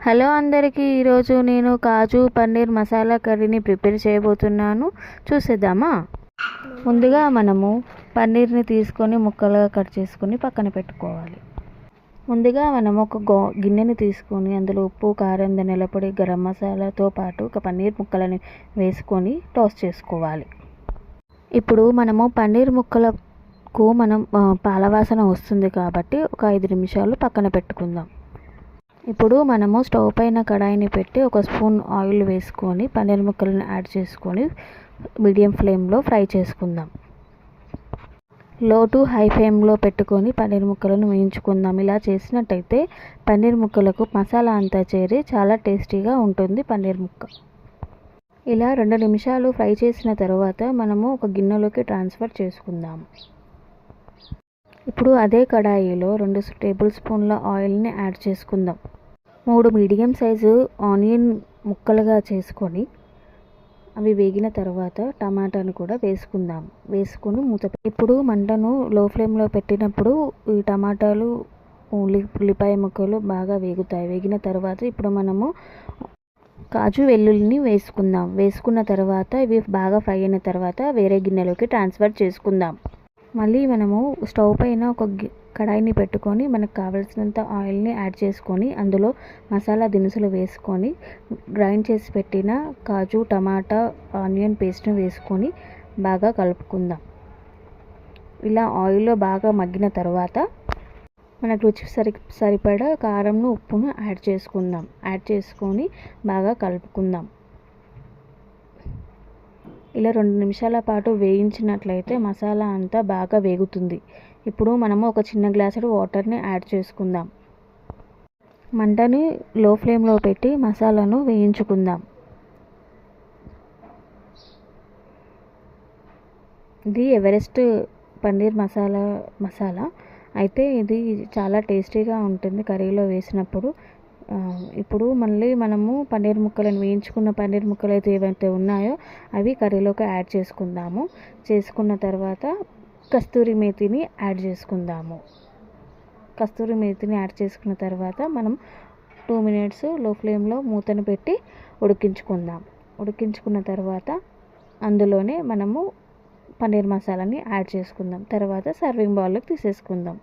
Hello అందరికీ, ఈరోజు నేను కాజు పన్నీర్ మసాలా కర్రీని ప్రిపేర్ చేయబోతున్నాను. చూసేద్దామా? ముందుగా మనము పన్నీర్ని తీసుకొని ముక్కలుగా కట్ చేసుకొని పక్కన పెట్టుకోవాలి. ముందుగా మనము ఒక గిన్నెని తీసుకొని అందులో ఉప్పు, కారం, ధనియాల పొడి, గరం మసాలాతో పాటు ఒక పన్నీర్ ముక్కలని వేసుకొని టోస్ట్ చేసుకోవాలి. ఇప్పుడు మనము పన్నీర్ ముక్కలకు పాలవాసన వస్తుంది కాబట్టి ఒక 5 నిమిషాలు పక్కన పెట్టుకుందాం. ఇప్పుడు మనము స్టవ్ పైన కడాయిని పెట్టి ఒక స్పూన్ ఆయిల్ వేసుకొని పన్నీర్ ముక్కలను యాడ్ చేసుకొని మీడియం ఫ్లేమ్లో ఫ్రై చేసుకుందాం. లో టు హై ఫ్లేమ్లో పెట్టుకొని పన్నీర్ ముక్కలను వేయించుకుందాం. ఇలా చేసినట్టయితే పన్నీర్ ముక్కలకు మసాలా అంతా చేరి చాలా టేస్టీగా ఉంటుంది పన్నీర్ ముక్క. ఇలా 2 నిమిషాలు ఫ్రై చేసిన తర్వాత మనము ఒక గిన్నెలోకి ట్రాన్స్ఫర్ చేసుకుందాం. ఇప్పుడు అదే కడాయిలో 2 టేబుల్ స్పూన్ల ఆయిల్ని యాడ్ చేసుకుందాం. 3 మీడియం సైజు ఆనియన్ ముక్కలుగా చేసుకొని అవి వేగిన తర్వాత టమాటాను కూడా వేసుకొని ఇప్పుడు మంటను లో ఫ్లేమ్లో పెట్టినప్పుడు ఈ టమాటాలు, ఉల్లిపాయ ముక్కలు బాగా వేగుతాయి. వేగిన తర్వాత ఇప్పుడు మనము కాజు వెల్లుల్లిని వేసుకున్న తర్వాత ఇవి బాగా ఫ్రై అయిన తర్వాత వేరే గిన్నెలోకి ట్రాన్స్ఫర్ చేసుకుందాం. మళ్ళీ మనము స్టవ్ పైన ఒక కడాయిని పెట్టుకొని మనకు కావలసినంత ఆయిల్ని యాడ్ చేసుకొని అందులో మసాలా దినుసులు వేసుకొని గ్రైండ్ చేసి పెట్టిన కాజు, టమాటా, ఆనియన్ పేస్ట్ని వేసుకొని బాగా కలుపుకుందాం. ఇలా ఆయిల్లో బాగా మగ్గిన తర్వాత మనకు రుచి సరిపడా కారంను, ఉప్పును యాడ్ చేసుకొని బాగా కలుపుకుందాం. ఇలా 2 నిమిషాల పాటు వేయించినట్లయితే మసాలా అంతా బాగా వేగుతుంది. ఇప్పుడు మనము ఒక చిన్న గ్లాసుడు వాటర్ని యాడ్ చేసుకుందాం. మంటని లో ఫ్లేమ్లో పెట్టి మసాలాను వేయించుకుందాం. ఇది ఎవరెస్ట్ పన్నీర్ మసాలా అయితే ఇది చాలా టేస్టీగా ఉంటుంది కర్రీలో వేసినప్పుడు. ఇప్పుడు మళ్ళీ మనము వేయించుకున్న పన్నీర్ ముక్కలు ఏవైతే ఉన్నాయో అవి కర్రీలోకి యాడ్ చేసుకుందాము. చేసుకున్న తర్వాత కస్తూరి మేతిని యాడ్ చేసుకుందాము. కస్తూరి మేతిని యాడ్ చేసుకున్న తర్వాత మనం 2 మినిట్స్ లో ఫ్లేమ్లో మూతను పెట్టి ఉడికించుకున్న తర్వాత అందులోనే మనము పన్నీర్ మసాలాని యాడ్ చేసుకుందాం. తర్వాత సర్వింగ్ బౌల్లోకి తీసేసుకుందాం.